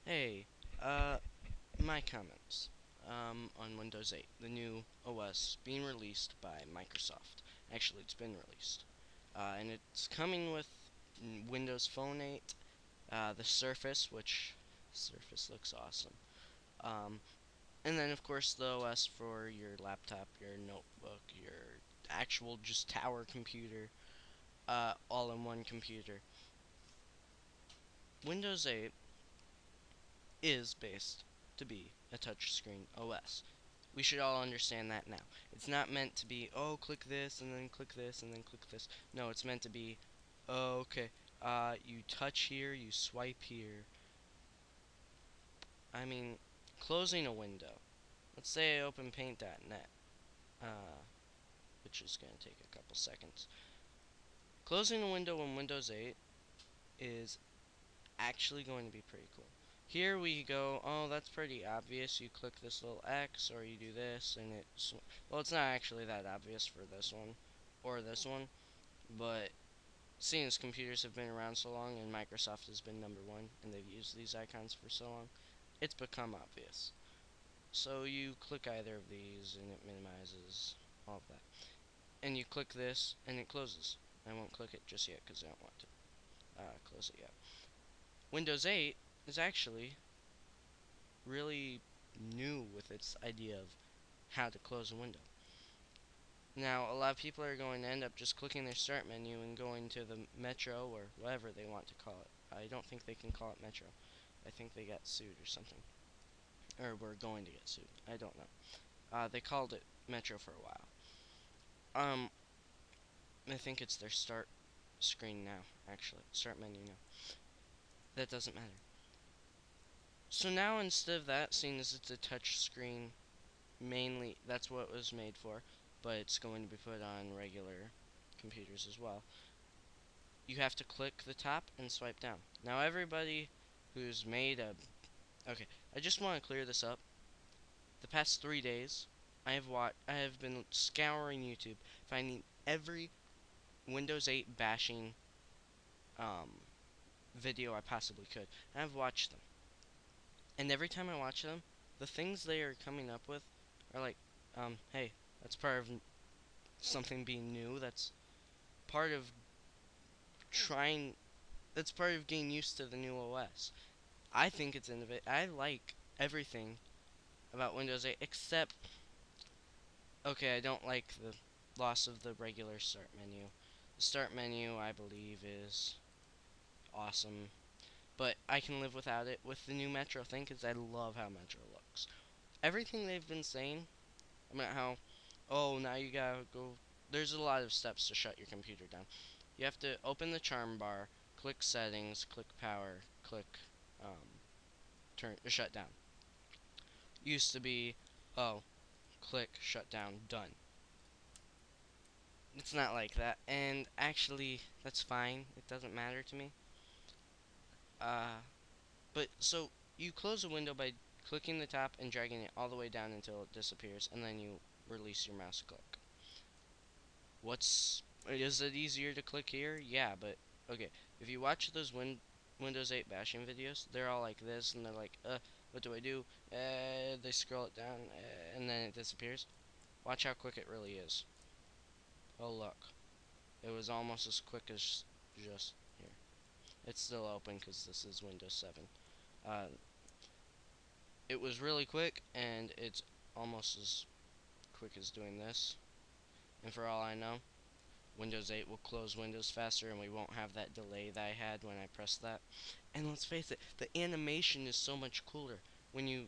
Hey, my comments on Windows 8, the new OS being released by Microsoft. Actually, it's been released. And it's coming with Windows Phone 8, the Surface, which Surface looks awesome. Um, and then, of course, the OS for your laptop, your notebook, your actual just tower computer, all in one computer. Windows 8 is based to be a touchscreen OS. We should all understand that now. It's not meant to be, oh, click this and then click this and then click this. No, it's meant to be, oh, okay, you touch here, you swipe here. I mean, closing a window. Let's say I open paint.net, uh, which is going to take a couple seconds. Closing a window in Windows 8 is actually going to be pretty cool. Here we go, oh, that's pretty obvious. You click this little X or you do this and it's, well, it's not actually that obvious for this one or this one, but seeing as computers have been around so long and Microsoft has been number one and they've used these icons for so long, it's become obvious. So you click either of these and it minimizes all of that. And you click this and it closes. I won't click it just yet because I don't want to close it yet. Windows 8 is actually really new with its idea of how to close a window. Now, a lot of people are going to end up just clicking their start menu and going to the Metro or whatever they want to call it. I don't think they can call it Metro. I think they got sued or something. Or were going to get sued. I don't know. They called it Metro for a while. Um, I think it's their start screen now, actually. Start menu now. That doesn't matter. So now instead of that, seeing as it's a touch screen, mainly that's what it was made for, but it's going to be put on regular computers as well. You have to click the top and swipe down. Now everybody who's made a okay, I just want to clear this up. The past 3 days, I have been scouring YouTube, finding every Windows 8 bashing um, video I possibly could. And I've watched them. And every time I watch them, the things they are coming up with are like, hey, that's part of something being new. That's part of trying. That's part of getting used to the new OS. I think it's innovative. I like everything about Windows 8 except, okay, I don't like the loss of the regular start menu. The start menu, I believe, is awesome, but I can live without it with the new Metro thing because I love how Metro looks. Everything they've been saying about how, oh, now you gotta go. There's a lot of steps to shut your computer down. You have to open the charm bar, click settings, click power, click turn shut down. Used to be, oh, click shut down, done. It's not like that, and actually, that's fine. It doesn't matter to me. Uh, but so you close a window by clicking the top and dragging it all the way down until it disappears, and then you release your mouse click. Is it easier to click here? Yeah, but okay. If you watch those Windows 8 bashing videos, they're all like this, and they're like, what do I do? They scroll it down, and then it disappears. Watch how quick it really is. Oh look, it was almost as quick as just here. It's still open because this is Windows 7. Uh, it was really quick, and it's almost as quick as doing this. And for all I know, Windows 8 will close Windows faster and we won't have that delay that I had when I pressed that. And let's face it, the animation is so much cooler when you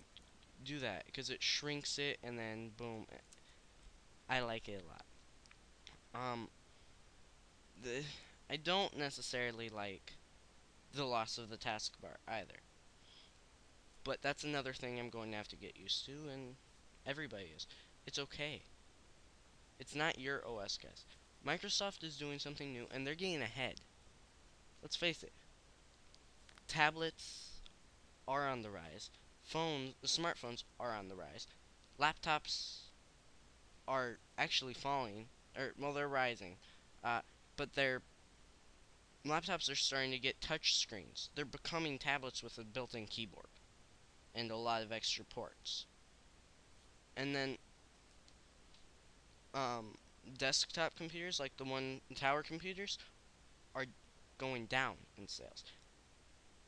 do that because it shrinks it and then boom. I like it a lot. Um, the I don't necessarily like the loss of the taskbar either. But that's another thing I'm going to have to get used to, and everybody is. It's okay. It's not your OS, guys. Microsoft is doing something new, and they're getting ahead. Let's face it. Tablets are on the rise. Smartphones are on the rise. Laptops are actually falling, or well, they're rising. Uh, but their laptops are starting to get touch screens. They're becoming tablets with a built-in keyboard. and a lot of extra ports. And then um, desktop computers, like the one tower computers, are going down in sales.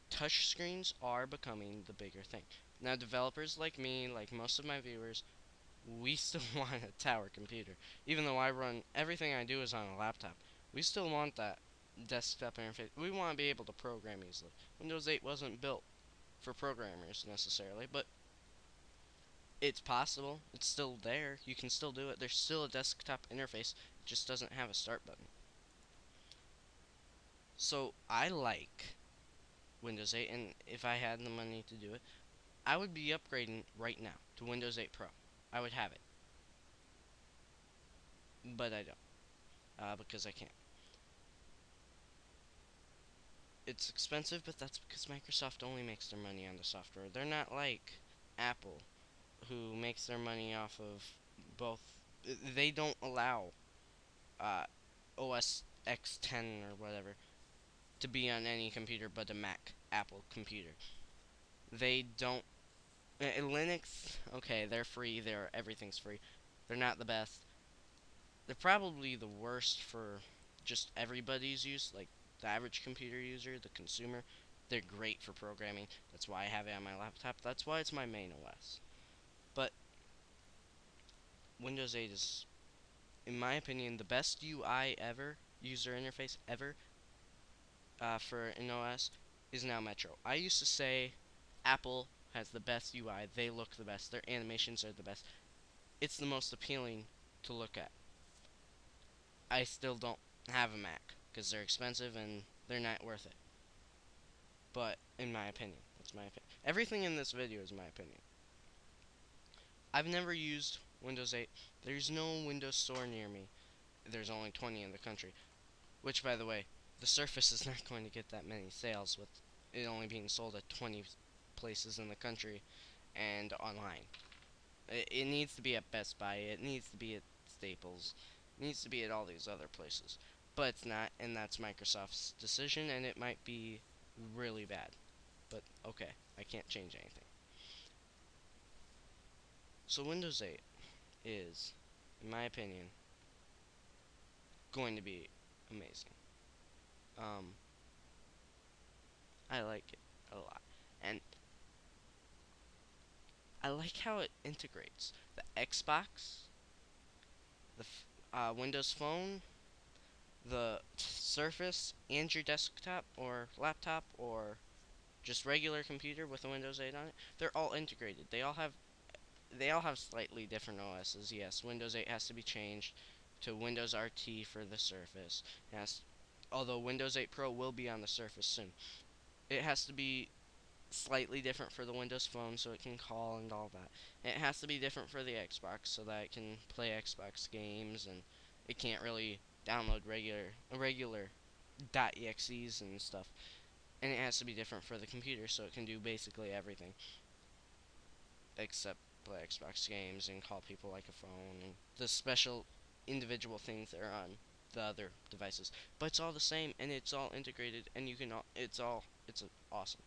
Touch screens are becoming the bigger thing. Now, developers like me, like most of my viewers, we still want a tower computer. Even though I run everything I do is on a laptop, we still want that desktop interface. We want to be able to program easily. Windows 8 wasn't built for programmers necessarily, but it's possible. It's still there. You can still do it. There's still a desktop interface. It just doesn't have a start button. So I like Windows 8, and if I had the money to do it, I would be upgrading right now to Windows 8 Pro. I would have it, but I don't, because I can't. It's expensive, but that's because Microsoft only makes their money on the software. They're not like Apple, who makes their money off of both. They don't allow uh, OS X10 or whatever to be on any computer but a Mac Apple computer. They don't. Linux, okay, they're free. Everything's free. They're not the best. They're probably the worst for just everybody's use, like the average computer user, the consumer. They're great for programming. That's why I have it on my laptop. That's why it's my main OS. But Windows 8 is, in my opinion, the best UI ever, user interface ever, for an OS is now Metro. I used to say Apple has the best UI. They look the best. Their animations are the best. It's the most appealing to look at. I still don't have a Mac because they're expensive and they're not worth it. But in my opinion, that's my opinion. Everything in this video is my opinion. I've never used Windows 8. There's no Windows Store near me. There's only 20 in the country. Which, by the way, the Surface is not going to get that many sales with it only being sold at 20 places in the country and online. It needs to be at Best Buy. It needs to be at Staples. It needs to be at all these other places. But it's not, and that's Microsoft's decision, and it might be really bad. But okay, I can't change anything. So Windows 8 is, in my opinion, going to be amazing. Um, I like it a lot. And I like how it integrates the Xbox, the Windows Phone, the Surface, and your desktop or laptop or just regular computer with a Windows 8 on it. They're all integrated. They all have slightly different OSs. Yes, Windows 8 has to be changed to Windows RT for the Surface. Although Windows 8 Pro will be on the Surface soon. It has to be slightly different for the Windows Phone so it can call and all that. It has to be different for the Xbox so that it can play Xbox games and it can't really download regular .exes and stuff. And it has to be different for the computer so it can do basically everything except play Xbox games and call people like a phone and the special individual things that are on the other devices. But it's all the same and it's all integrated and you can it's awesome.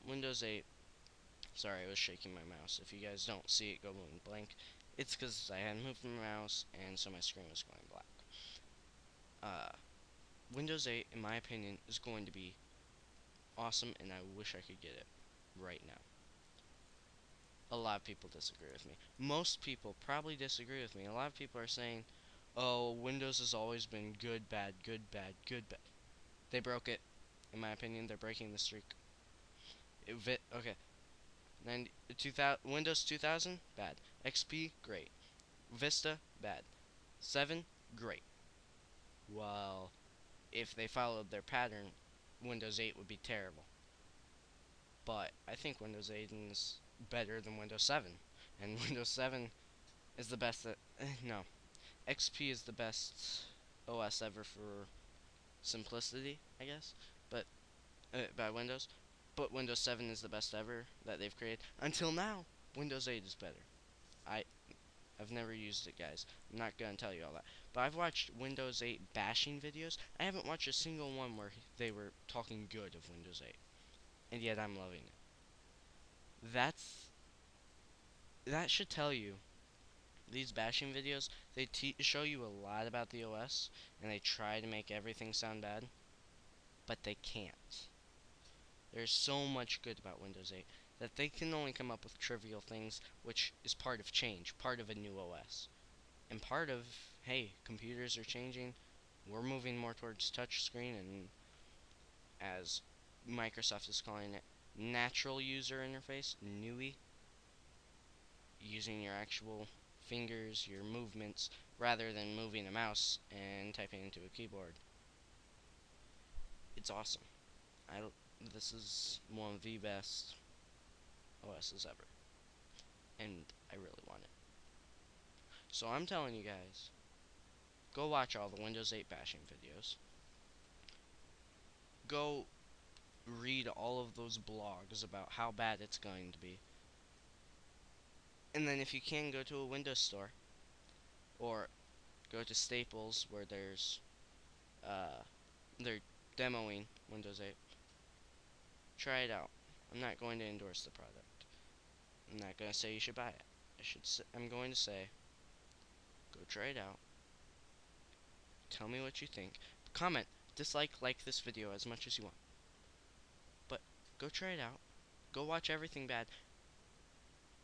Windows 8. Sorry, I was shaking my mouse. If you guys don't see it going blank, it's because I hadn't moved my mouse and so my screen was going black. Uh, Windows 8, in my opinion, is going to be awesome, and I wish I could get it right now. A lot of people disagree with me. Most people probably disagree with me. A lot of people are saying, oh, Windows has always been good, bad, good, bad, good, bad. They broke it. In my opinion, they're breaking the streak. Okay. 2000, Windows 2000, bad. XP, great. Vista, bad. 7, great. Well, if they followed their pattern, Windows 8 would be terrible. But I think Windows 8 is better than Windows 7. And Windows 7 is the best no. XP is the best OS ever for simplicity, I guess. But by Windows. But Windows 7 is the best ever that they've created. Until now, Windows 8 is better. I I've never used it, guys. I'm not gonna tell you all that. But I've watched Windows 8 bashing videos. I haven't watched a single one where they were talking good of Windows 8. And yet I'm loving it. That's that should tell you these bashing videos, they show you a lot about the OS, and they try to make everything sound bad, but they can't. There's so much good about Windows 8 that they can only come up with trivial things, which is part of change, part of a new OS. And part of, hey, computers are changing, we're moving more towards touchscreen, and as Microsoft is calling it, natural user interface, NUI, using your actual fingers, your movements, rather than moving a mouse and typing into a keyboard. It's awesome. I don't, this is one of the best OSs ever, and I really want it. So I'm telling you guys, go watch all the Windows 8 bashing videos. Go read all of those blogs about how bad it's going to be. And then if you can, go to a Windows store or go to Staples where they're demoing Windows 8. Try it out. I'm not going to endorse the product. I'm not going to say you should buy it. I'm going to say, go try it out. Tell me what you think. Comment, dislike, like this video as much as you want. But go try it out. Go watch everything bad.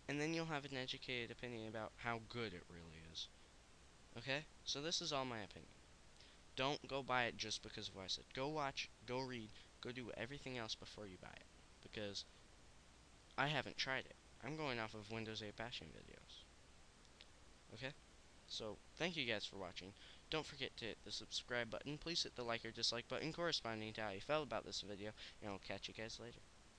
And then you'll have an educated opinion about how good it really is. Okay? So this is all my opinion. Don't go buy it just because of what I said. Go watch, go read, go do everything else before you buy it. Because I haven't tried it. I'm going off of Windows 8 bashing videos. Okay? So, thank you guys for watching. Don't forget to hit the subscribe button. Please hit the like or dislike button corresponding to how you felt about this video. And I'll catch you guys later.